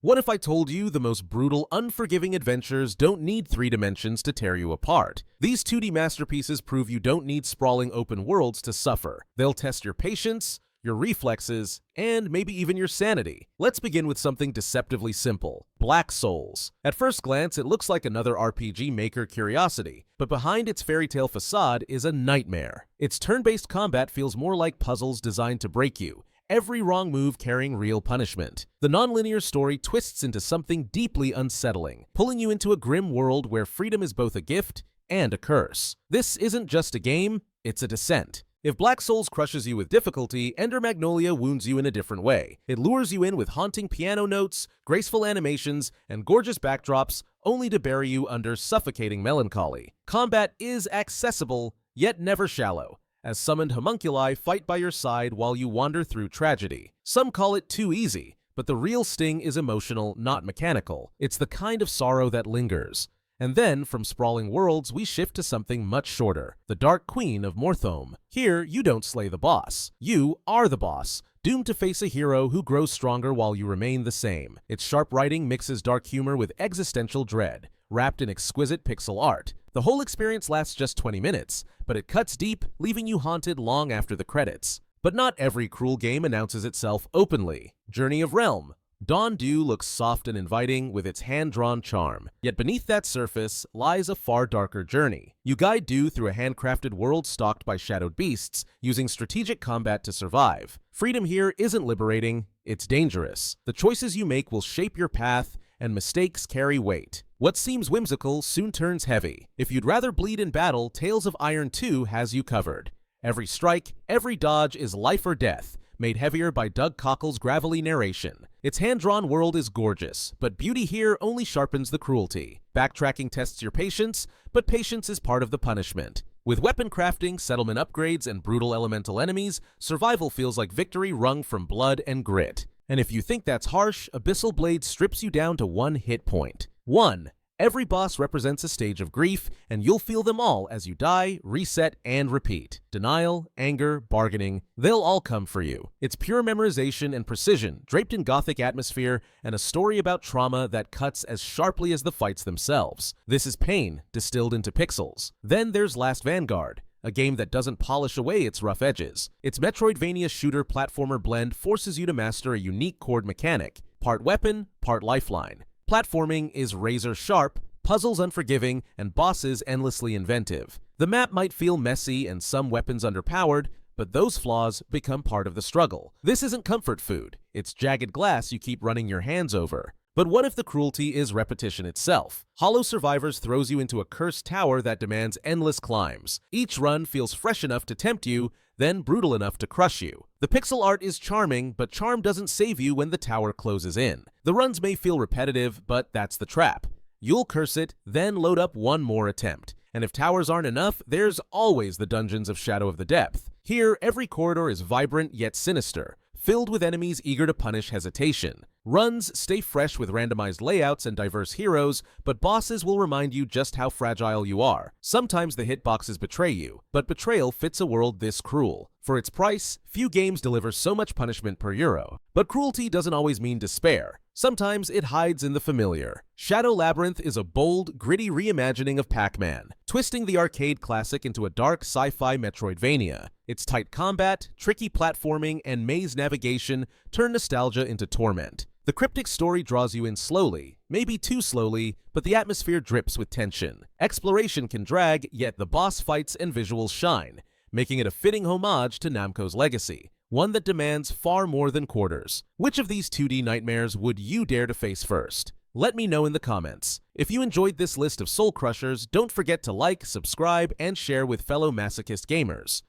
What if I told you the most brutal, unforgiving adventures don't need 3 dimensions to tear you apart? These 2D masterpieces prove you don't need sprawling open worlds to suffer. They'll test your patience, your reflexes, and maybe even your sanity. Let's begin with something deceptively simple: Black Souls. At first glance, it looks like another RPG Maker curiosity, but behind its fairy tale facade is a nightmare. Its turn-based combat feels more like puzzles designed to break you, every wrong move carrying real punishment. The non-linear story twists into something deeply unsettling, pulling you into a grim world where freedom is both a gift and a curse. This isn't just a game, it's a descent. If Black Souls crushes you with difficulty, Ender Magnolia wounds you in a different way. It lures you in with haunting piano notes, graceful animations, and gorgeous backdrops, only to bury you under suffocating melancholy. Combat is accessible, yet never shallow, as summoned homunculi fight by your side while you wander through tragedy. Some call it too easy, but the real sting is emotional, not mechanical. It's the kind of sorrow that lingers. And then, from sprawling worlds, we shift to something much shorter: the Dark Queen of Mortholme. Here, you don't slay the boss. You are the boss, doomed to face a hero who grows stronger while you remain the same. Its sharp writing mixes dark humor with existential dread, wrapped in exquisite pixel art. The whole experience lasts just 20 minutes, but it cuts deep, leaving you haunted long after the credits. But not every cruel game announces itself openly. Journey of Realm. Dawn Dew looks soft and inviting with its hand-drawn charm, yet beneath that surface lies a far darker journey. You guide Dew through a handcrafted world stalked by shadowed beasts, using strategic combat to survive. Freedom here isn't liberating, it's dangerous. The choices you make will shape your path, and mistakes carry weight. What seems whimsical soon turns heavy. If you'd rather bleed in battle, Tales of Iron 2 has you covered. Every strike, every dodge is life or death, made heavier by Doug Cockle's gravelly narration. Its hand-drawn world is gorgeous, but beauty here only sharpens the cruelty. Backtracking tests your patience, but patience is part of the punishment. With weapon crafting, settlement upgrades, and brutal elemental enemies, survival feels like victory wrung from blood and grit. And if you think that's harsh, Abyssal Blade strips you down to 1 hit point. 1. Every boss represents a stage of grief, and you'll feel them all as you die, reset, and repeat. Denial, anger, bargaining, they'll all come for you. It's pure memorization and precision, draped in gothic atmosphere, and a story about trauma that cuts as sharply as the fights themselves. This is pain, distilled into pixels. Then there's Last Vanguard, a game that doesn't polish away its rough edges. Its Metroidvania shooter-platformer blend forces you to master a unique chord mechanic, part weapon, part lifeline. Platforming is razor-sharp, puzzles unforgiving, and bosses endlessly inventive. The map might feel messy and some weapons underpowered, but those flaws become part of the struggle. This isn't comfort food, it's jagged glass you keep running your hands over. But what if the cruelty is repetition itself? Hollow Survivors throws you into a cursed tower that demands endless climbs. Each run feels fresh enough to tempt you, then brutal enough to crush you. The pixel art is charming, but charm doesn't save you when the tower closes in. The runs may feel repetitive, but that's the trap. You'll curse it, then load up one more attempt. And if towers aren't enough, there's always the dungeons of Shadow of the Depth. Here, every corridor is vibrant yet sinister, filled with enemies eager to punish hesitation. Runs stay fresh with randomized layouts and diverse heroes, but bosses will remind you just how fragile you are. Sometimes the hitboxes betray you, but betrayal fits a world this cruel. For its price, few games deliver so much punishment per euro. But cruelty doesn't always mean despair. Sometimes it hides in the familiar. Shadow Labyrinth is a bold, gritty reimagining of Pac-Man, twisting the arcade classic into a dark sci-fi Metroidvania. Its tight combat, tricky platforming, and maze navigation turn nostalgia into torment. The cryptic story draws you in slowly, maybe too slowly, but the atmosphere drips with tension. Exploration can drag, yet the boss fights and visuals shine, making it a fitting homage to Namco's legacy, one that demands far more than quarters. Which of these 2D nightmares would you dare to face first? Let me know in the comments. If you enjoyed this list of soul crushers, don't forget to like, subscribe, and share with fellow masochist gamers.